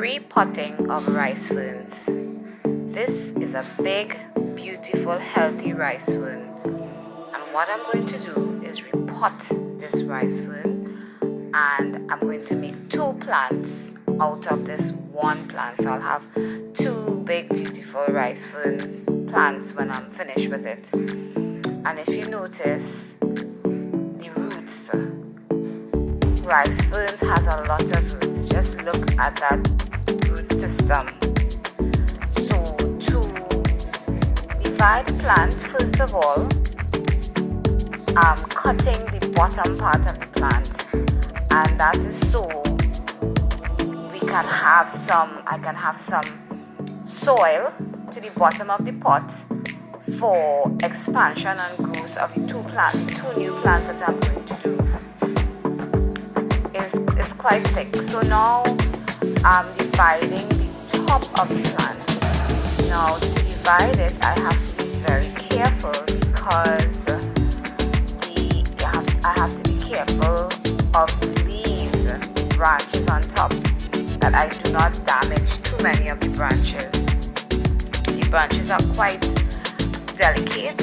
Repotting of rice ferns. This is a big, beautiful, healthy rice fern, and what I'm going to do is repot this rice fern, and I'm going to make two plants out of this one plant. So I'll have two big, beautiful rice ferns plants when I'm finished with it. And if you notice, the roots, rice ferns has a lot of roots. Just look at that root system. So to divide the plant, first of all, I'm cutting the bottom part of the plant, and that is so I can have some soil to the bottom of the pot for expansion and growth of the two new plants that I'm going to do. It's quite thick. So now I'm dividing the top of the plant. Now to divide it, I have to be very careful because I have to be careful of these branches on top, that I do not damage too many of the branches. The branches are quite delicate.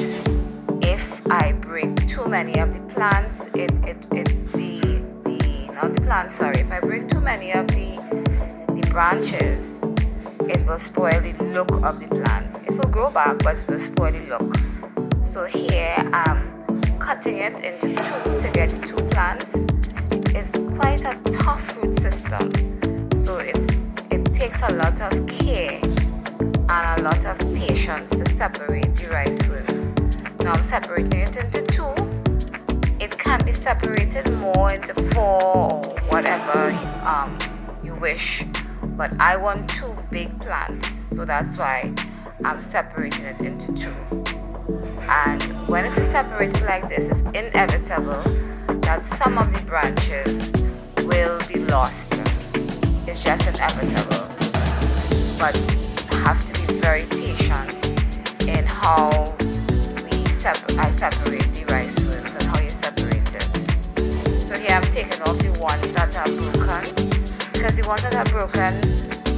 If I break too many of the plants, if I break too many of the branches, it will spoil the look of the plant. It will grow back, but it will spoil the look. So here I'm cutting it into two to get the two plants. It's quite a tough root system, so it takes a lot of care and a lot of patience to separate the rice ferns. Now I'm separating it into two. It can be separated more into four or whatever you wish, but I want two big plants, so that's why I'm separating it into two. And when it is separated like this, it's inevitable that some of the branches will be lost. It's just inevitable. But you have to be very patient in how I separate the rice ferns and how you separate it. So here I'm taking off the ones that are broken, because the ones that are broken,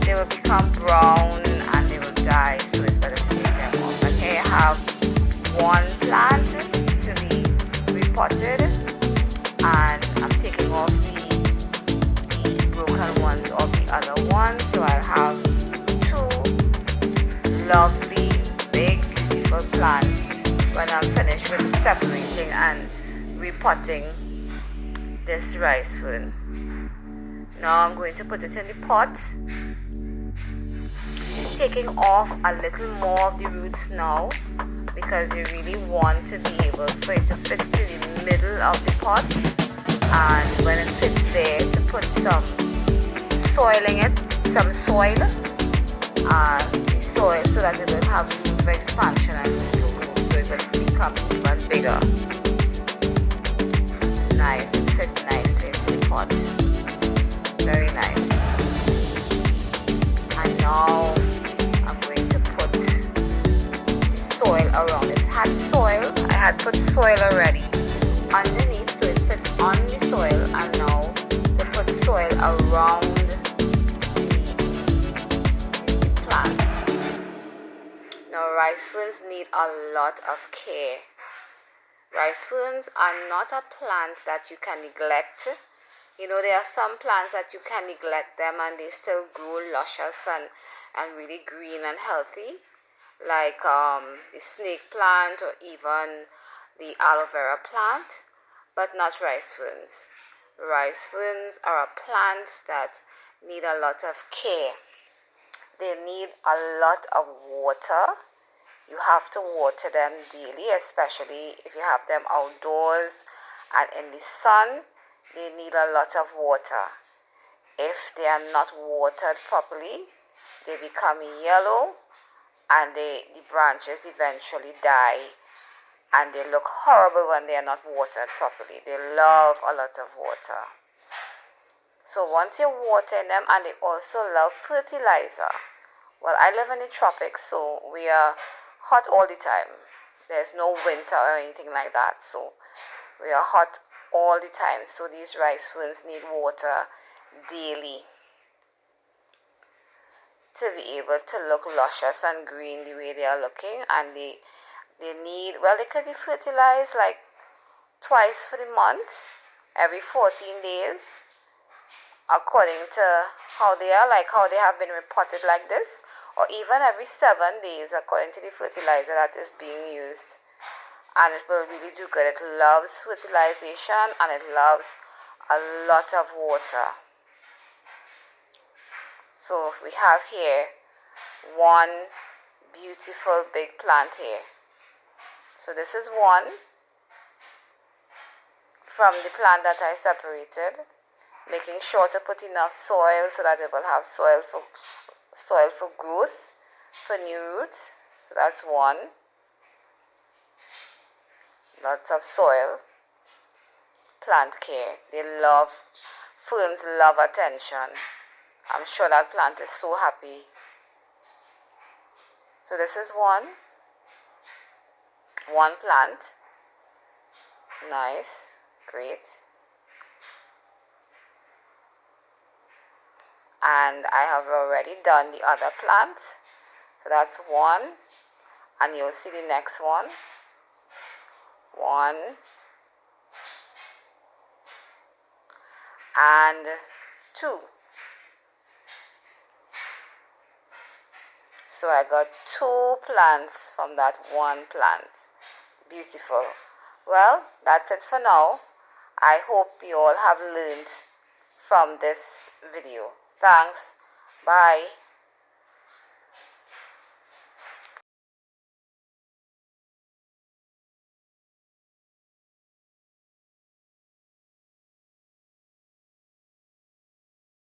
they will become brown and they will die, so it's better to take them off. And here I have one plant to be repotted, and I'm taking off the broken ones of the other ones, so I have two lovely big beautiful plants when I'm finished with separating and repotting this rice fern. Now I'm going to put it in the pot, taking off a little more of the roots now, because you really want to be able for it to fit to the middle of the pot, and when it fits there, to put some soil in it, some soil, so that it will have room for expansion and room to grow, so it will become even bigger. Nice, it fits nicely into the pot. Very nice. And now I'm going to put soil around it. I had put soil already underneath, so it fits on the soil, and now to put soil around the plant. Now rice ferns need a lot of care. Rice ferns are not a plant that you can neglect. You know, there are some plants that you can neglect them and they still grow luscious and really green and healthy, like the snake plant or even the aloe vera plant, but not rice ferns. Rice ferns are a plant that need a lot of care. They need a lot of water. You have to water them daily, especially if you have them outdoors and in the sun. They need a lot of water. If they are not watered properly, they become yellow, and the branches eventually die, and they look horrible when they are not watered properly. They love a lot of water. So once you're watering them, and they also love fertilizer. Well, I live in the tropics, so we are hot all the time. There's no winter or anything like that, so we are hot all the time. So these rice ferns need water daily. to be able to look luscious and green the way they are looking, and they need, well, they could be fertilized like twice for the month, every 14 days, according to how they are, like how they have been repotted like this, or even every 7 days according to the fertilizer that is being used. And it will really do good. It loves fertilization and it loves a lot of water. So we have here one beautiful big plant here. So this is one from the plant that I separated, making sure to put enough soil so that it will have soil for growth, for new roots. So that's one. Lots of soil. Plant care. Ferns love attention. I'm sure that plant is so happy. So this is one plant. Nice, great. And I have already done the other plant. So that's one, and you'll see the next one. One and two. So I got 2 plants from that one plant. Beautiful. Well, that's it for now. I hope you all have learned from this video. Thanks. Bye.